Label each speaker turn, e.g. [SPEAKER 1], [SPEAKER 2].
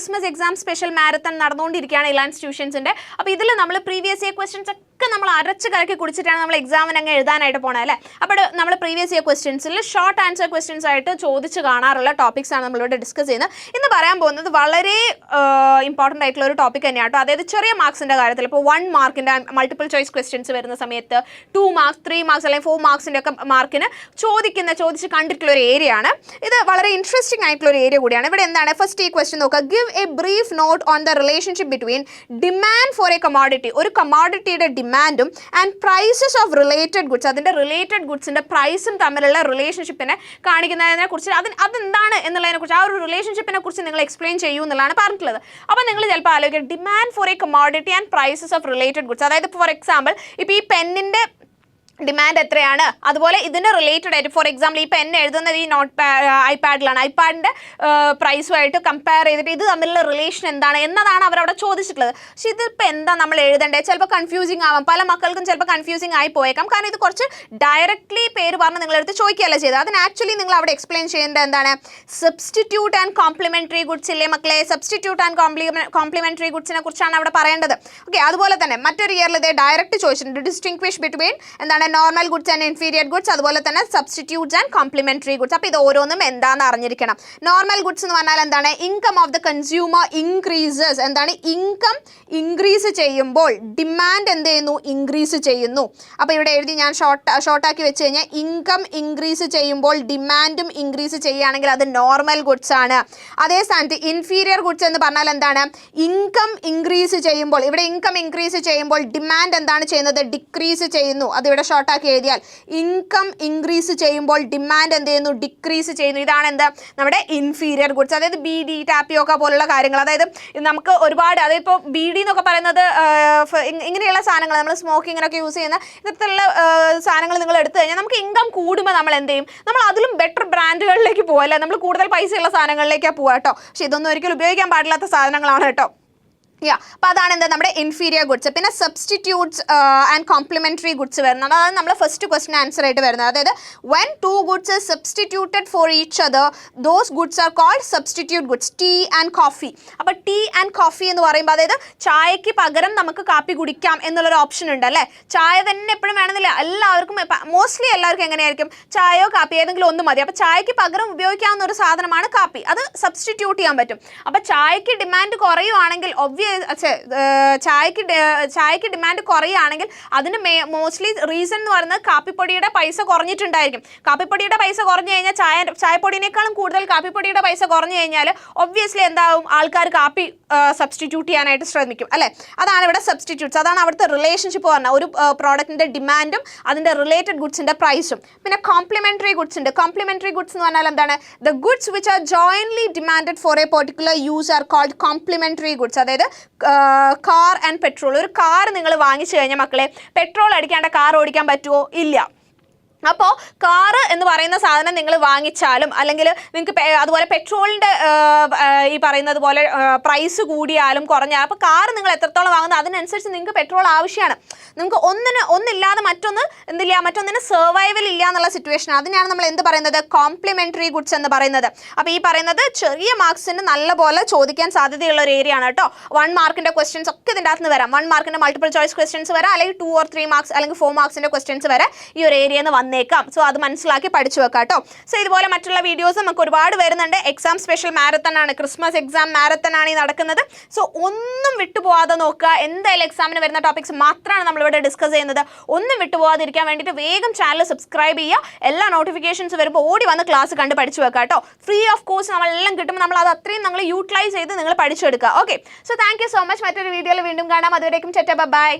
[SPEAKER 1] Christmas exam special marathon നടന്നുകൊണ്ടിരിക്കുകയാണ് ഇലാൻസ് ട്യൂഷൻസിൻ്റെ. അപ്പോൾ ഇതിൽ നമ്മൾ പ്രീവിയസ് ഇയർ ക്വസ്റ്റ്യൻസ് ഒക്കെ നമ്മൾ അരച്ച് കലക്കി കുടിച്ചിട്ടാണ് നമ്മൾ എക്സാമിന് അങ്ങ് എഴുതാനായിട്ട് പോകണത് അല്ലേ. അപ്പോൾ നമ്മൾ പ്രീവിയസ് ഇയർ ക്വസ്റ്റ്യൻസിൽ ഷോർട്ട് ആൻസർ ക്വസ്റ്റ്യൻസ് ആയിട്ട് ചോദിച്ച് കാണാറുള്ള ടോപ്പിക്സ് ആണ് നമ്മളിവിടെ ഡിസ്കസ് ചെയ്യുന്നത്. ഇന്ന് പറയാൻ പോകുന്നത് വളരെ ഇമ്പോർട്ടൻ്റ് ആയിട്ടുള്ള ഒരു ടോപ്പിക് തന്നെയാണ് കേട്ടോ. അതായത് ചെറിയ മാർക്സിൻ്റെ കാര്യത്തിൽ ഇപ്പോൾ 1 മാർക്കിൻ്റെ മൾട്ടിപ്പിൾ ചോയ്സ് ക്വസ്റ്റ്യൻസ് വരുന്ന സമയത്ത് 2 മാർക്സ് 3 മാർക്സ് അല്ലെങ്കിൽ 4 മാർക്സിൻ്റെ ഒക്കെ മാർക്കിന് ചോദിച്ച് കണ്ടിട്ടുള്ള ഒരു ഏരിയ ആണ് ഇത്. വളരെ ഇൻട്രസ്റ്റിംഗ് ആയിട്ടുള്ള ഒരു ഏരിയ കൂടിയാണ്. ഇവിടെ എന്താണ് ഫസ്റ്റ് ഈ ക്വസ്റ്റ്യൻ നോക്കുക. Give a brief note on the relationship between demand for a commodity, ഒരു കമോഡിറ്റിയുടെ ഡിമാൻഡും and prices of related goods, അതിൻ്റെ റിലേറ്റഡ് ഗുഡ്സിൻ്റെ പ്രൈസും തമ്മിലുള്ള റിലേഷൻഷിപ്പിനെ കാണിക്കുന്നതിനെ കുറിച്ച് അതെന്താണ് എന്നുള്ളതിനെ കുറിച്ച് ആ ഒരു റിലേഷൻഷിപ്പിനെ കുറിച്ച് നിങ്ങൾ എക്സ്പ്ലെയിൻ ചെയ്യൂ എന്നുള്ളതാണ് പറഞ്ഞിട്ടുള്ളത്. അപ്പോൾ നിങ്ങൾ ചിലപ്പോൾ ആലോചിക്കുക demand for a commodity and prices of related goods, അതായത് ഫോർ എക്സാമ്പിൾ ഇപ്പോൾ ഈ പെന്നിൻ്റെ ഡിമാൻഡ് എത്രയാണ്, അതുപോലെ ഇതിന് റിലേറ്റഡ് ആയിട്ട് ഫോർ എക്സാമ്പിൾ ഈ പെൻ എഴുതുന്നത് ഈ ഐപാഡിലാണ്, ഐപാഡിൻ്റെ പ്രൈസുമായിട്ട് കമ്പയർ ചെയ്തിട്ട് ഇത് തമ്മിലുള്ള റിലേഷൻ എന്താണ് എന്നതാണ് അവരവിടെ ചോദിച്ചിട്ടുള്ളത്. പക്ഷെ ഇതിപ്പോൾ എന്താ നമ്മൾ എഴുതേണ്ടത്, ചിലപ്പോൾ കൺഫ്യൂസിങ് ആവാം, പല മക്കൾക്കും ചിലപ്പോൾ കൺഫ്യൂസിങ് ആയി പോയേക്കാം. കാരണം ഇത് കുറച്ച് ഡയറക്റ്റ്ലി പേര് പറഞ്ഞ് നിങ്ങളെടുത്ത് ചോദിക്കുകയല്ല ചെയ്തത്. അതിന് ആക്ച്വലി നിങ്ങൾ അവിടെ എക്സ്പ്ലെയിൻ ചെയ്യേണ്ടത് എന്താണ്, സബ്സ്റ്റിറ്റ്യൂട്ട് ആൻഡ് കോംപ്ലിമെൻ്ററി ഗുഡ്സ് ഇല്ലേ മക്കളെ, സബ്സ്റ്റിറ്റ്യൂട്ട് ആൻഡ് കോംപ്ലിമെൻ്ററി ഗുഡ്സിനെ കുറിച്ചാണ് അവിടെ പറയേണ്ടത്. ഓക്കെ, അതുപോലെ തന്നെ മറ്റൊരു ഇയറിൽ ഇത് ഡയറക്റ്റ് ചോദിച്ചിട്ടുണ്ട്, ഡിസ്റ്റിങ്ക്വിഷ് ബിറ്റ്വീൻ എന്താണ് normal goods and inferior goods, അതുപോലെ തന്നെ സബ്സ്റ്റിറ്റ്യൂട്ട്സ് ആൻഡ് കോംപ്ലിമെൻ്ററി ഗുഡ്സ്. അപ്പോൾ ഇത് ഓരോന്നും എന്താണെന്ന് അറിഞ്ഞിരിക്കണം. നോർമൽ ഗുഡ്സ് എന്ന് പറഞ്ഞാൽ എന്താണ്, income of the consumer increases, എന്താണ് ഇൻകം ഇൻക്രീസ് ചെയ്യുമ്പോൾ ഡിമാൻഡ് എന്ത് ചെയ്യുന്നു, ഇൻക്രീസ് ചെയ്യുന്നു. അപ്പോൾ ഇവിടെ എഴുതി ഞാൻ ഷോർട്ടാക്കി വെച്ച് കഴിഞ്ഞാൽ ഇൻകം ഇൻക്രീസ് ചെയ്യുമ്പോൾ ഡിമാൻഡും ഇൻക്രീസ് ചെയ്യുകയാണെങ്കിൽ അത് നോർമൽ ഗുഡ്സ് ആണ്. അതേ സ്ഥാനത്ത് ഇൻഫീരിയർ ഗുഡ്സ് എന്ന് പറഞ്ഞാൽ എന്താണ്, ഇൻകം ഇൻക്രീസ് ചെയ്യുമ്പോൾ, ഇവിടെ ഇൻകം ഇൻക്രീസ് ചെയ്യുമ്പോൾ ഡിമാൻഡ് എന്താണ് ചെയ്യുന്നത്, ഡിക്രീസ് ചെയ്യുന്നു. അതിവിടെ ഷോർട്ടാക്കി എഴുതിയാൽ ഇൻകം ഇൻക്രീസ് ചെയ്യുമ്പോൾ ഡിമാൻഡ് എന്ത് ചെയ്യുന്നു, ഡിക്രീസ് ചെയ്യുന്നു. ഇതാണ് എന്താ നമ്മുടെ ഇൻഫീരിയർ ഗുഡ്സ്. അതായത് ബീഡി ടാപ്പിയോക്ക പോലുള്ള കാര്യങ്ങൾ, അതായത് നമുക്ക് ഒരുപാട്, അതായത് ഇപ്പോൾ ബീഡി എന്നൊക്കെ പറയുന്നത് ഇങ്ങനെയുള്ള സാധനങ്ങൾ നമ്മൾ സ്മോക്കിങ്ങിനൊക്കെ യൂസ് ചെയ്യുന്ന ഇത്തരത്തിലുള്ള സാധനങ്ങൾ നിങ്ങൾ എടുത്തു കഴിഞ്ഞാൽ നമുക്ക് ഇൻകം കൂടുമ്പോൾ നമ്മൾ എന്ത് ചെയ്യും, നമ്മൾ അതിലും ബെറ്റർ ബ്രാൻഡുകളിലേക്ക് പോകും അല്ലേ, നമ്മൾ കൂടുതൽ പൈസയുള്ള സാധനങ്ങളിലേക്കാണ് പോവുക കേട്ടോ. പക്ഷേ ഇതൊന്നും ഒരിക്കലും ഉപയോഗിക്കാൻ പാടില്ലാത്ത സാധനങ്ങളാണ് കേട്ടോ. അപ്പോൾ അതാണ് എന്താ നമ്മുടെ ഇൻഫീരിയർ ഗുഡ്സ്. പിന്നെ സബ്സ്റ്റിറ്റ്യൂട്ട്സ് ആൻഡ് കോംപ്ലിമെൻ്ററി ഗുഡ്സ് വരുന്നത്, അതാണ് നമ്മൾ ഫസ്റ്റ് ക്വസ്റ്റ്യൻ ആൻസർ ആയിട്ട് വരുന്നത്. അതായത് when 2 goods are substituted for each other those goods are called substitute goods. Tea and coffee, അപ്പോൾ ടീ ആൻഡ് കോഫി എന്ന് പറയുമ്പോൾ അതായത് ചായക്ക് പകരം നമുക്ക് കാപ്പി കുടിക്കാം എന്നുള്ളൊരു ഓപ്ഷൻ ഉണ്ട് അല്ലേ. ചായ തന്നെ എപ്പോഴും വേണമെന്നില്ല, എല്ലാവർക്കും മോസ്റ്റ്ലി എല്ലാവർക്കും എങ്ങനെയായിരിക്കും, ചായയോ കാപ്പി ഏതെങ്കിലും ഒന്ന് മതി. അപ്പോൾ ചായക്ക് പകരം ഉപയോഗിക്കാവുന്ന ഒരു സാധനമാണ് കാപ്പി, അത് സബ്സ്റ്റിറ്റ്യൂട്ട് ചെയ്യാൻ പറ്റും. അപ്പോൾ ചായക്ക് ഡിമാൻഡ് കുറയുവാണെങ്കിൽ ചായക്ക് ഡിമാൻഡ് കുറയുകയാണെങ്കിൽ അതിന് മോസ്റ്റ്ലി റീസൺ എന്ന് പറയുന്നത് കാപ്പിപ്പൊടിയുടെ പൈസ കുറഞ്ഞിട്ടുണ്ടായിരിക്കും. കാപ്പിപ്പൊടിയുടെ പൈസ കുറഞ്ഞു കഴിഞ്ഞാൽ ചായപ്പൊടിയേക്കാളും കൂടുതൽ കാപ്പിപ്പൊടിയുടെ പൈസ കുറഞ്ഞു കഴിഞ്ഞാൽ ഒബ്വിയസ്ലി എന്താവും, ആൾക്കാർ കാപ്പി സബ്സ്റ്റിറ്റ്യൂട്ട് ചെയ്യാനായിട്ട് ശ്രമിക്കും അല്ലേ. അതാണ് ഇവിടെ സബ്സ്റ്റിറ്റ്യൂട്ട്സ്, അതാണ് അവിടുത്തെ റിലേഷൻഷിപ്പ് പറഞ്ഞാൽ ഒരു പ്രോഡക്റ്റിൻ്റെ ഡിമാൻഡും അതിൻ്റെ റിലേറ്റഡ് ഗുഡ്സിൻ്റെ പ്രൈസും. പിന്നെ കോംപ്ലിമെൻ്ററി ഗുഡ്സ് ഉണ്ട്. കോംപ്ലിമെൻ്ററി ഗുഡ്സ് എന്ന് പറഞ്ഞാൽ എന്താണ്, the goods which are jointly demanded for a particular use are called complementary goods. അതായത് കാർ ആൻഡ് പെട്രോൾ, ഒരു കാർ നിങ്ങൾ വാങ്ങിച്ചു കഴിഞ്ഞാൽ മക്കളെ പെട്രോൾ അടിക്കാണ്ട് കാർ ഓടിക്കാൻ പറ്റുമോ, ഇല്ല. അപ്പോൾ കാറ് എന്ന് പറയുന്ന സാധനം നിങ്ങൾ വാങ്ങിച്ചാലും അല്ലെങ്കിൽ നിങ്ങൾക്ക് അതുപോലെ പെട്രോളിൻ്റെ ഈ പറയുന്നത് പോലെ പ്രൈസ് കൂടിയാലും കുറഞ്ഞാലും, അപ്പോൾ കാറ് നിങ്ങൾ എത്രത്തോളം വാങ്ങുന്നത് അതിനനുസരിച്ച് നിങ്ങൾക്ക് പെട്രോൾ ആവശ്യമാണ്. നിങ്ങൾക്ക് ഒന്നില്ലാതെ മറ്റൊന്നിന് സർവൈവൽ ഇല്ല എന്നുള്ള സിറ്റുവേഷൻ, അതിനാണ് നമ്മൾ എന്ത് പറയുന്നത്, കോംപ്ലിമെൻ്ററി ഗുഡ്സ് എന്ന് പറയുന്നത്. അപ്പോൾ ഈ പറയുന്നത് ചെറിയ മാർക്സിന് നല്ലപോലെ ചോദിക്കാൻ സാധ്യതയുള്ള ഒരു ഏരിയ ആണ് കേട്ടോ. 1 മാർക്കിൻ്റെ ക്വസ്റ്റ്യൻസ് ഒക്കെ ഇതിൻ്റെ അകത്ത് നിന്ന് വരാം. 1 മാർക്കിൻ്റെ മൾട്ടിപ്പിൾ ചോയ്സ് ക്വസ്റ്റ്യൻസ് വരാം, അല്ലെങ്കിൽ 2 or 3 മാർക്സ് അല്ലെങ്കിൽ 4 മാർക്സിൻ്റെ ക്വസ്റ്റ്യൻസ് വരെ ഈ ഒരു ഏരിയയിൽ നിന്ന് വന്നേക്കാം. സോ അത് മനസ്സിലാക്കി പഠിച്ചു വെക്കാം കേട്ടോ. സോ ഇതുപോലെ മറ്റുള്ള വീഡിയോസ് നമുക്ക് ഒരുപാട് വരുന്നുണ്ട്. എക്സാം സ്പെഷ്യൽ മാരത്തൺ ആണ്, ക്രിസ്മസ് എക്സാം മാരത്തൺ ആണ് ഈ നടക്കുന്നത്. സോ ഒന്നും വിട്ടുപോകാതെ നോക്കുക. എന്തായാലും എക്സാമിന് വരുന്ന ടോപ്പിക്സ് മാത്രമാണ് നമ്മളിവിടെ ഡിസ്കസ് ചെയ്യുന്നത്. ഒന്നും വിട്ടുപോകാതിരിക്കാൻ വേണ്ടിയിട്ട് വേഗം ചാനൽ സബ്സ്ക്രൈബ് ചെയ്യുക. എല്ലാ നോട്ടിഫിക്കേഷൻസ് വരുമ്പോൾ ഓടി വന്ന് ക്ലാസ് കണ്ട് പഠിച്ചു വെക്കാം കേട്ടോ. ഫ്രീ ഓഫ് കോഴ്സ് നമ്മളെല്ലാം കിട്ടുമ്പോൾ നമ്മൾ അത് അത്രയും നിങ്ങൾ യൂട്ടിലൈസ് ചെയ്ത് നിങ്ങൾ പഠിച്ചെടുക്കുക. Okay, so thank you so much. മറ്റൊരു വീഡിയോയിൽ വീണ്ടും കാണാം. അതുവരേക്കും ബൈ.